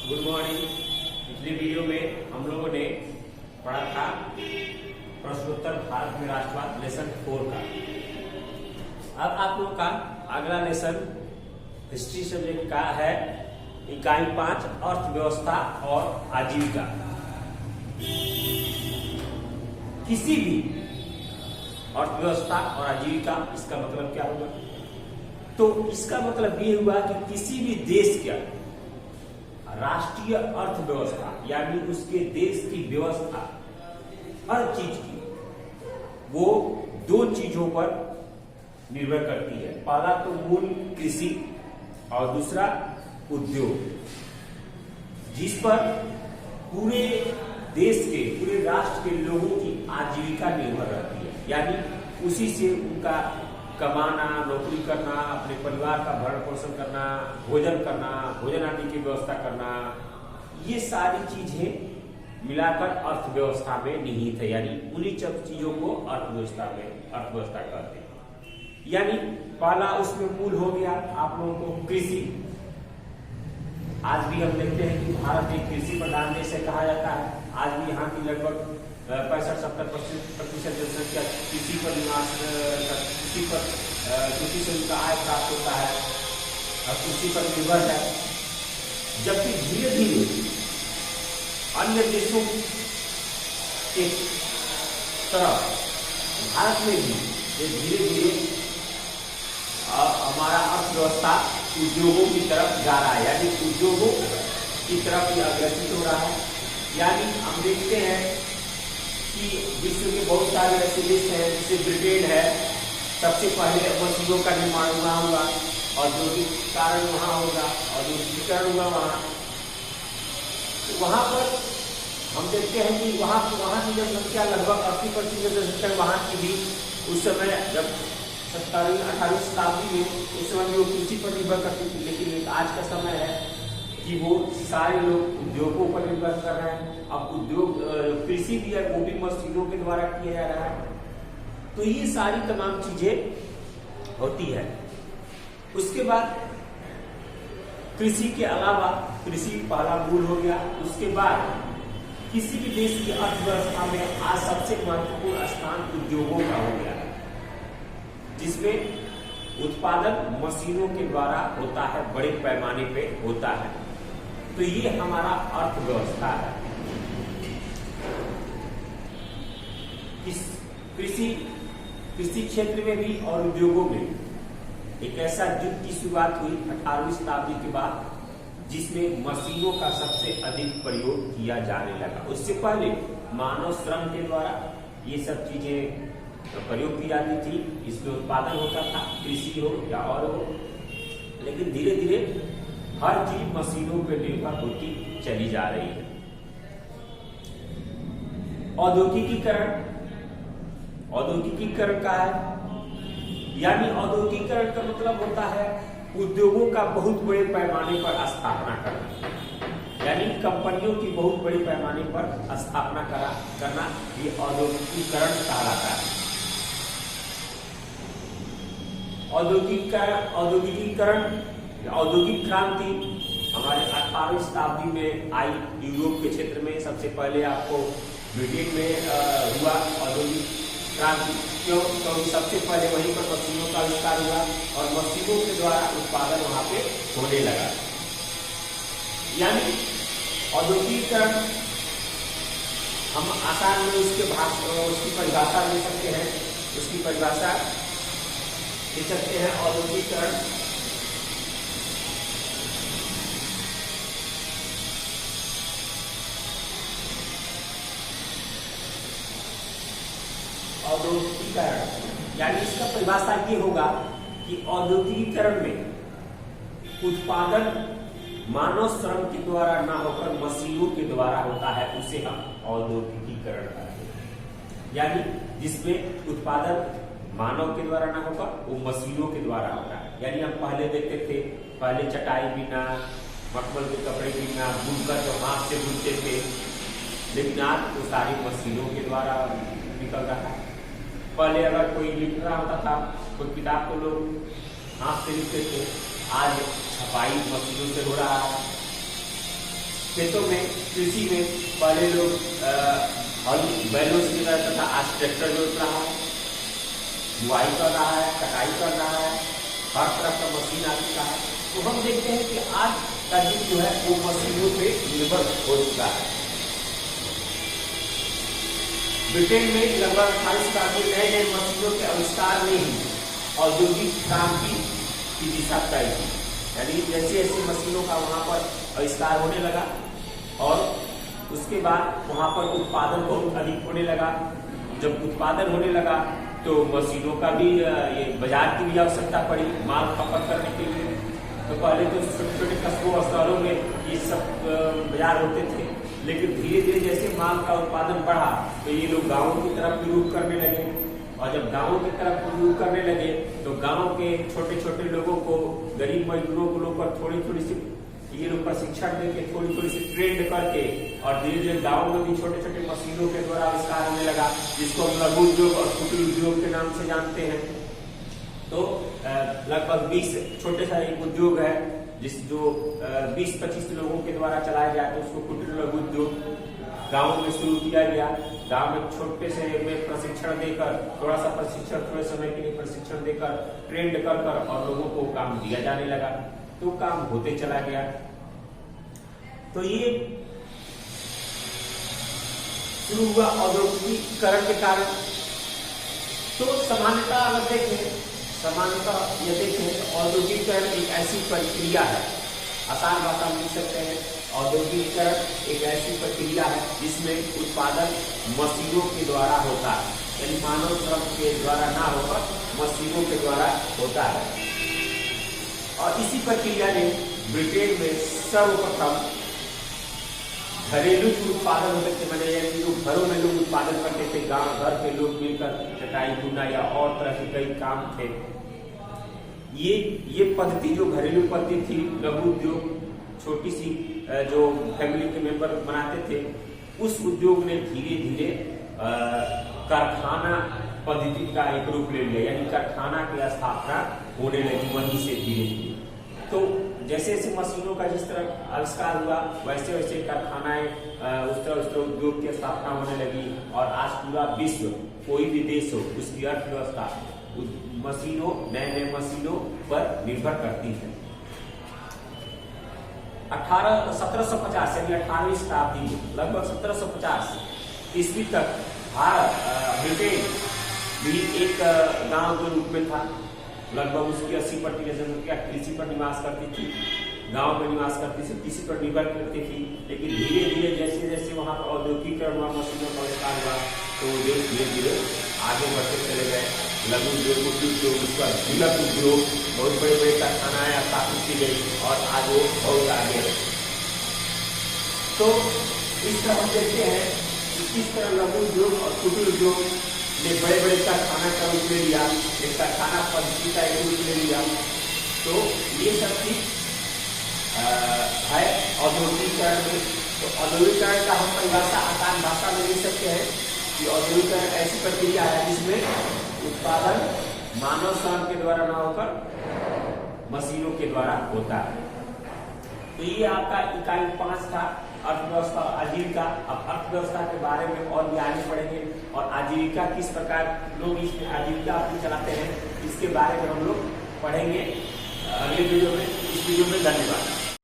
Good morning. पिछले video में हम लोगों ने पढ़ा था प्रश्नोत्तर भारत में राष्ट्रवाद लेसन 4 का। अब आप लोग का अगला लेसन हिस्ट्री सब्जेक्ट का है इकाई 5 अर्थव्यवस्था और आजीविका। किसी भी अर्थव्यवस्था और आजीविका, इसका मतलब क्या होगा? तो इसका मतलब ये हुआ कि किसी भी देश का राष्ट्रीय अर्थव्यवस्था यानी उसके देश की व्यवस्था हर चीज की वो 2 चीजों पर निर्भर करती है। पहला तो मूल कृषि और दूसरा उद्योग, जिस पर पूरे देश के पूरे राष्ट्र के लोगों की आजीविका निर्भर रहती है। यानी उसी से उनका कमाना, नौकरी करना, अपने परिवार का भरण पोषण करना, भोजन आदि की व्यवस्था करना, ये सारी चीजें मिलाकर अर्थव्यवस्था में निहित है। यानी उन्हीं चीजों को अर्थव्यवस्था कहते हैं। यानी पहला उसमें मूल हो गया आप लोगों को कृषि। आज भी हम देखते हैं कि भारत एक कृषि प्रधान देश से कहा जाता है। आज भी यहाँ की लगभग 65-70% जनसंख्या कृषि पर निवास कृषि से उनका आय प्राप्त होता है और कृषि पर निर्भर है। जबकि धीरे धीरे अन्य देशों के तरफ भारत में भी धीरे धीरे हमारा अर्थव्यवस्था उद्योगों की तरफ जा रहा है। यानी उद्योगों की तरफ ये अग्रसित हो रहा है। यानी हम देखते हैं कि विश्व के बहुत सारे ऐसे देश हैं, जैसे ब्रिटेन है, सबसे पहले मशीनों का निर्माण वहाँ हुआ, औद्योगिक कारण वहाँ होगा, औद्योगिकीकरण हुआ वहाँ। तो वहाँ पर हम देखते हैं कि वहाँ की जनसंख्या लगभग 80% जनसंख्या वहाँ की भी उस समय जब 17वीं-18वीं शताब्दी में उस समय भी वो कृषि पर निर्भर करती थी। लेकिन आज का समय है कि वो सारे लोग उद्योगों पर निर्भर कर रहे हैं। अब उद्योग कृषि भी है वो भी मशीनों के द्वारा किया जा रहा है। तो ये सारी तमाम चीजें होती है। उसके बाद कृषि के अलावा कृषि पहला मूल हो गया। उसके बाद किसी भी देश की अर्थव्यवस्था में आज सबसे महत्वपूर्ण स्थान उद्योगों का हो गया, जिसमें उत्पादन मशीनों के द्वारा होता है, बड़े पैमाने पे होता है। तो ये हमारा अर्थव्यवस्था है। कृषि क्षेत्र में भी और उद्योगों में एक ऐसा युग की शुरुआत हुई 18वीं शताब्दी के बाद, जिसमें मशीनों का सबसे अधिक प्रयोग किया जाने लगा। उससे पहले मानव श्रम के द्वारा ये सब चीजें प्रयोग की जाती थी, इसमें उत्पादन होता था, कृषि हो या और हो। लेकिन धीरे धीरे हर चीज मशीनों पर निर्भर होती चली जा रही है। औद्योगिकीकरण का है, यानी औद्योगिकीकरण का मतलब होता है उद्योगों का बहुत बड़े पैमाने पर स्थापना करना। यानी कंपनियों की बहुत बड़े पैमाने पर स्थापना करना, ये औद्योगिकीकरण कहलाता है। औद्योगिक क्रांति हमारे 18वीं शताब्दी में आई। यूरोप के क्षेत्र में सबसे पहले आपको ब्रिटेन में हुआ औद्योगिक क्रांति। क्योंकि सबसे पहले वहीं पर मशीनों का आविष्कार हुआ और मशीनों के द्वारा उत्पादन वहां पे होने लगा। यानी औद्योगिकीकरण हम आसान में उसकी परिभाषा ले सकते हैं। उसकी परिभाषा ले सकते हैं औद्योगिकीकरण यानी इसका परिभाषा ये होगा कि औद्योगिकीकरण में उत्पादन मानव श्रम के द्वारा ना होकर मशीनों के द्वारा होता है, उसे हम औद्योगिकीकरण कहते हैं। यानी जिसमें उत्पादन मानव के द्वारा ना होगा, वो मशीनों के द्वारा होता है। यानी हम पहले देखते थे, पहले चटाई बिना, मखमल के कपड़े बिना, बुनकर जो हाथ से बुनते थे, लेकिन आज तो सारी मशीनों के द्वारा निकल रहा है। पहले अगर कोई लिख रहा होता था, कोई किताब को लोग हाथ से लिखते थे, आज छपाई मशीनों से हो रहा है। खेतों में, कृषि में पहले लोग हल बैलों से करता था, आज ट्रैक्टर जोत रहा है, बुआई कर रहा है, कटाई कर रहा है, हर तरह का मशीन आ चुका है। तो हम देखते हैं कि आज का युग जो है वो मशीनों पे निर्भर हो चुका है। ब्रिटेन में लगभग 28 में नए नए मशीनों के आविष्कार ने ही औद्योगिक क्रांति की दिशा तय की। यानी जैसे जैसे मशीनों का वहां पर आविष्कार होने लगा और उसके बाद वहां पर उत्पादन बहुत अधिक होने लगा। जब उत्पादन होने लगा तो मशीनों का भी ये बाजार की भी आवश्यकता पड़ी माल खपत करने के लिए। तो पहले तो छोटे छोटे कस्बों शहरों में ये सब बाजार होते थे, लेकिन धीरे धीरे जैसे माल का उत्पादन बढ़ा तो ये लोग गाँवों की तरफ भी रुख करने लगे। और जब गाँवों की तरफ रुख करने लगे तो गाँव के छोटे छोटे लोगों को, गरीब मजदूरों को लोग पर थोड़ी थोड़ी सी ये लोग प्रशिक्षण देके, थोड़ी थोड़ी सी ट्रेंड करके, और धीरे धीरे गाँव में भी छोटे छोटे मशीनों के द्वारा आविष्कार होने लगा, जिसको हम लघु उद्योग और कुटीर उद्योग के नाम से जानते हैं। तो लगभग 20 छोटे सा एक उद्योग है जो 20-25 लोगों के द्वारा चलाया जाए तो उसको कुटीर लघु उद्योग गाँव में शुरू किया गया। गांव में छोटे से में प्रशिक्षण देकर, थोड़ा सा प्रशिक्षण, थोड़े समय के लिए प्रशिक्षण देकर, ट्रेंड कर कर और लोगों को काम दिया जाने लगा। तो काम होते चला गया। तो ये शुरू हुआ औद्योगिकीकरण के कारण। तो सामान्यतः अगर देखें, सामान्यतः ये देखें तो औद्योगिकीकरण एक ऐसी प्रक्रिया है, आसान भाषा में लिख सकते हैं, औद्योगिकीकरण एक ऐसी प्रक्रिया है जिसमें उत्पादन मशीनों के द्वारा होता है, यानी मानव श्रम के द्वारा ना होकर मशीनों के द्वारा होता है। और इसी प्रक्रिया ने ब्रिटेन में सर्वप्रथम घरेलू जो उत्पादन होते थे, मैंने यानी जो घरों में लोग उत्पादन करते थे, गांव घर के लोग मिलकर चटाई बुना या और तरह के कई काम थे, ये पद्धति जो घरेलू पद्धति थी, लघु उद्योग, छोटी सी जो फैमिली के मेंबर बनाते थे, उस उद्योग ने धीरे धीरे कारखाना पद्धति का एक रूप ले लिया, यानी कारखाना की स्थापना होने लगी वहीं से धीरे धीरे। तो जैसे जैसे मशीनों का जिस तरह आविष्कार हुआ वैसे वैसे कारखानाएं उस तरह उद्योग की स्थापना होने लगी। और आज पूरा विश्व, कोई भी देश हो, उसकी अर्थव्यवस्था मशीनों, नए नए मशीनों पर निर्भर करती है। 1750 यानी 18वीं शताब्दी में, लगभग 1750 ईस्वी तक ब्रिटेन भी एक गांव के रूप में था। लगभग उसकी 80% जनसंख्या कृषि पर निवास करती थी, गांव में निवास करती थी, कृषि पर निर्भर करती थी। लेकिन धीरे धीरे जैसे जैसे वहां पर औद्योगिकीकरण हुआ, मशीनों का आविष्कार हुआ, तो देश धीरे धीरे आगे बढ़ते चले गए। लघु उद्योग, कुटीर उद्योग, उसका विलक उद्योग, बहुत बड़े बड़े कारखानाएं स्थापित की गई और आज वो बहुत आगे है। तो इस तरह हम देखते हैं किस तरह लघु उद्योग और कुटीर उद्योग ने बड़े बड़े कारखाना का रूप ले लिया, एक कारखाना पद्धति का एक रूप ले लिया। तो ये सब चीज है औद्योगिकीकरण में। तो औद्योगिकीकरण का हम परिभाषा आसान भाषा में लिख सकते हैं कि औद्योगिकीकरण ऐसी प्रक्रिया है जिसमें उत्पादन मानव श्रम के द्वारा न होकर मशीनों के द्वारा होता है। तो ये आपका इकाई 5 था, अर्थव्यवस्था आजीविका। अब अर्थव्यवस्था के बारे में और भी आगे पढ़ेंगे और आजीविका किस प्रकार लोग इसमें आजीविका अपनी चलाते हैं, इसके बारे में हम लोग पढ़ेंगे अगले वीडियो में। इस वीडियो में धन्यवाद।